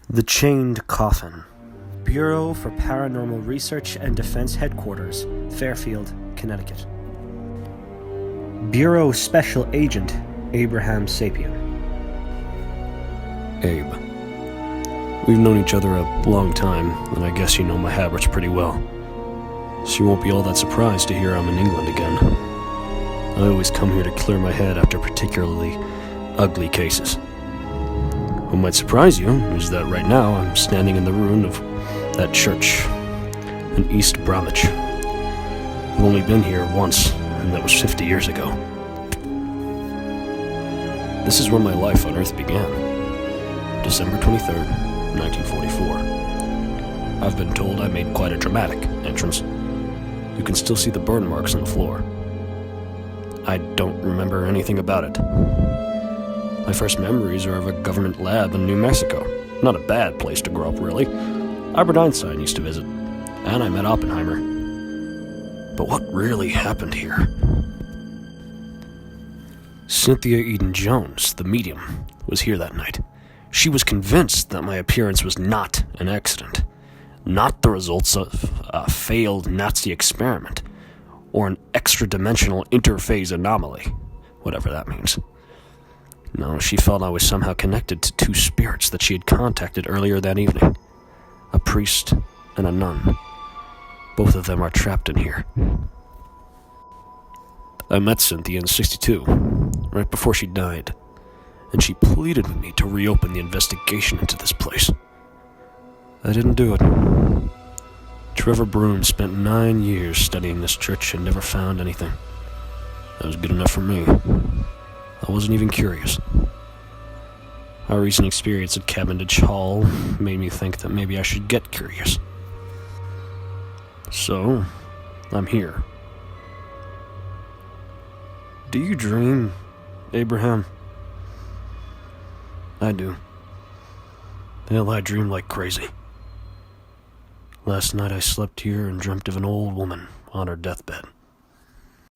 The Chained Coffin. Bureau for Paranormal Research and Defense Headquarters, Fairfield, Connecticut. Bureau Special Agent Abraham Sapien. Abe. We've known each other a long time, and I guess you know my habits pretty well. So you won't be all that surprised to hear I'm in England again. I always come here to clear my head after particularly ugly cases. What might surprise you is that right now I'm standing in the ruin of that church in East Bromwich. I've only been here once, and that was 50 years ago. This is where my life on Earth began. December 23rd, 1944. I've been told I made quite a dramatic entrance. You can still see the burn marks on the floor. I don't remember anything about it. My first memories are of a government lab in New Mexico. Not a bad place to grow up, really. Albert Einstein used to visit, and I met Oppenheimer. But what really happened here? Cynthia Eden-Jones, the medium, was here that night. She was convinced that my appearance was not an accident, not the results of a failed Nazi experiment, or an extra-dimensional interphase anomaly, whatever that means. No, she felt I was somehow connected to two spirits that she had contacted earlier that evening. A priest and a nun. Both of them are trapped in here. I met Cynthia in '62, right before she died, and she pleaded with me to reopen the investigation into this place. I didn't do it. Trevor Broom spent 9 years studying this church and never found anything. That was good enough for me. I wasn't even curious. Our recent experience at Cavendish Hall made me think that maybe I should get curious. So, I'm here. Do you dream, Abraham? I do. Hell, I dream like crazy. Last night I slept here and dreamt of an old woman on her deathbed.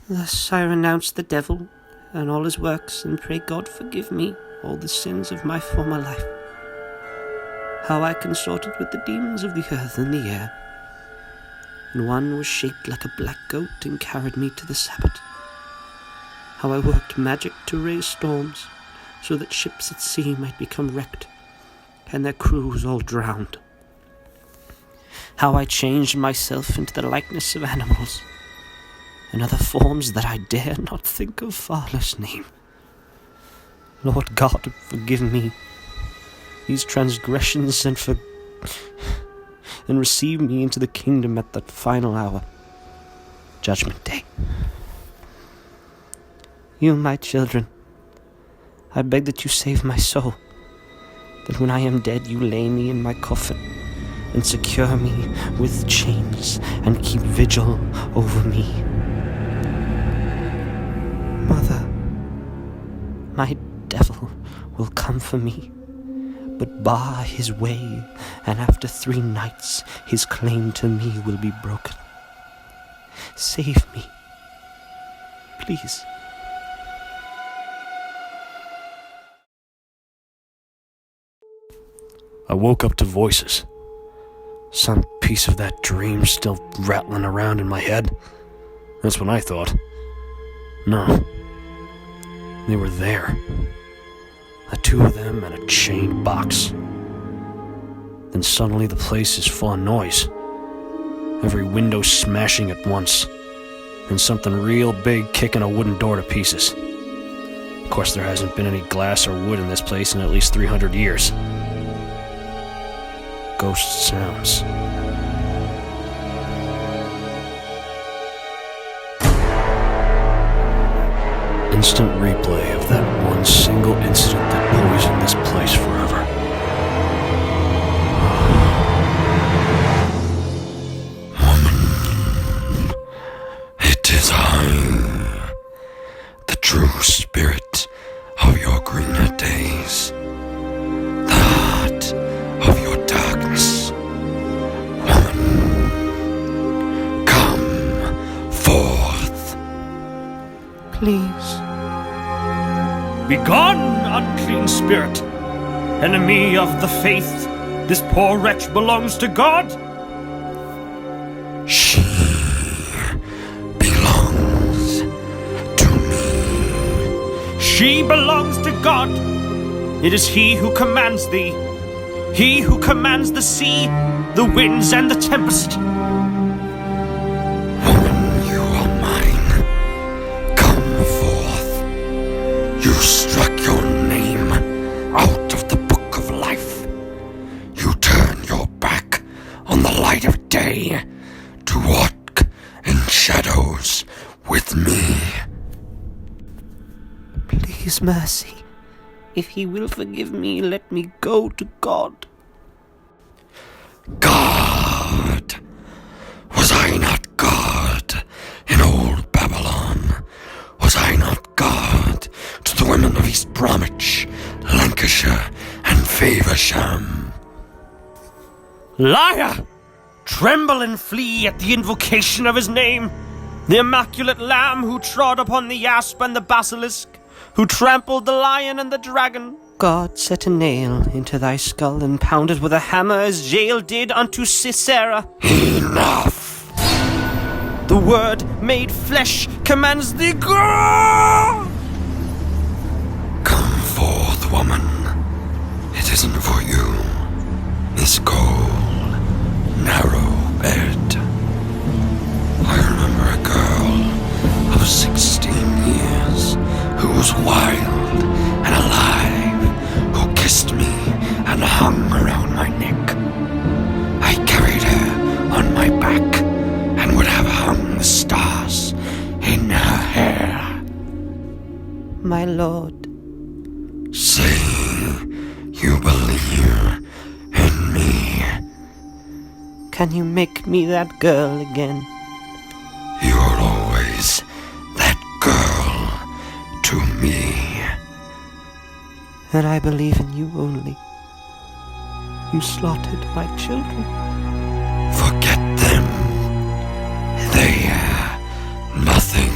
Thus I renounce the devil and all his works, and pray God forgive me all the sins of my former life. How I consorted with the demons of the earth and the air, and one was shaped like a black goat and carried me to the Sabbath. How I worked magic to raise storms, so that ships at sea might become wrecked, and their crews all drowned. How I changed myself into the likeness of animals, and other forms that I dare not think of far less name. Lord God, forgive me these transgressions and receive me into the kingdom at that final hour, Judgment Day. You, my children, I beg that you save my soul, that when I am dead you lay me in my coffin and secure me with chains and keep vigil over me. Mother, my devil will come for me, but bar his way, and after 3 nights his claim to me will be broken. Save me, please. I woke up to voices. Some piece of that dream still rattling around in my head. That's what I thought. No. They were there. The two of them in a chained box. Then suddenly the place is full of noise. Every window smashing at once. And something real big kicking a wooden door to pieces. Of course, there hasn't been any glass or wood in this place in at least 300 years. Ghost sounds. Instant replay of that one single incident that poisoned this place forever. Woman, it is I, the true spirit of your greener days, the heart of your darkness. Woman, come forth. Please. Begone, unclean spirit, enemy of the faith, This poor wretch belongs to God? She belongs to me. She belongs to God. It is He who commands thee. He who commands the sea, the winds, and the tempest. Woman, you are mine. Come forth. You struck your name out of the book of life. You turn your back on the light of day to walk in shadows with me. Please, mercy. If he will forgive me, let me go to God. God! Was I not God in old Babylon? Was I not God to the women of East Bromwich, Lancashire, and Faversham? Liar! Tremble and flee at the invocation of his name. The immaculate lamb who trod upon the asp and the basilisk, who trampled the lion and the dragon. God set a nail into thy skull and pounded with a hammer as Jael did unto Sisera. Enough! The word made flesh commands thee, go! Come forth, woman. It isn't for you. This cold, narrow bed. I remember a girl of 16 years who was wild and alive, who kissed me and hung around my neck. I carried her on my back and would have hung the stars in her hair. My lord, Say you believe in me. can you make me that girl again? You're always that girl to me. And I believe in you only. You slaughtered my children. Forget them. They're nothing.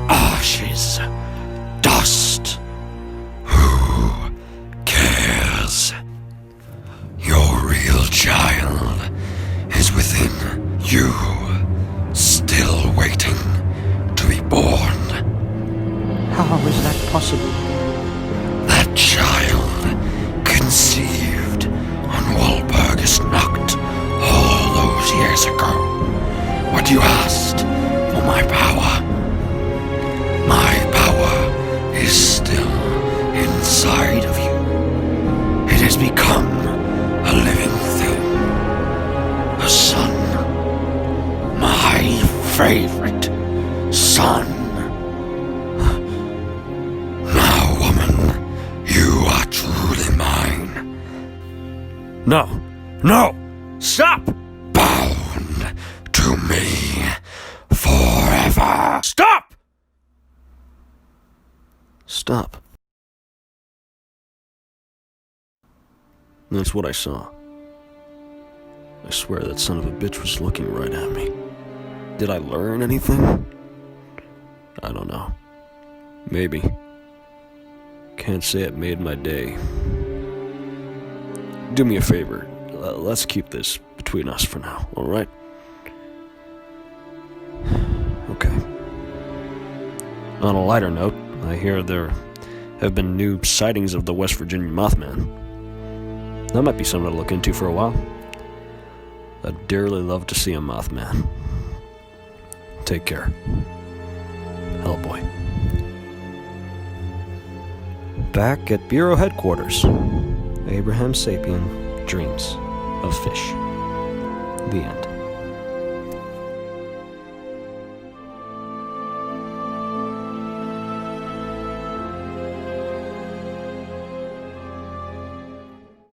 Ashes, dust. Who cares? Your real child is within you, still waiting to be born. How is that possible? That child, conceived on Walpurgisnacht all those years ago. What you asked for my power. My power is still inside of you. It has become a living thing. A son. My favorite son. Now, woman, you are truly mine. No! No! Stop! Bound to me forever. Stop! Stop. That's what I saw. I swear that son of a bitch was looking right at me. Did I learn anything? I don't know. Maybe. Can't say it made my day. Do me a favor. Let's keep this between us for now, alright? Okay. On a lighter note, I hear there have been new sightings of the West Virginia Mothman. That might be something to look into for a while. I'd dearly love to see a Mothman. Take care. Hellboy. Back at Bureau Headquarters, Abraham Sapien dreams of fish. The end.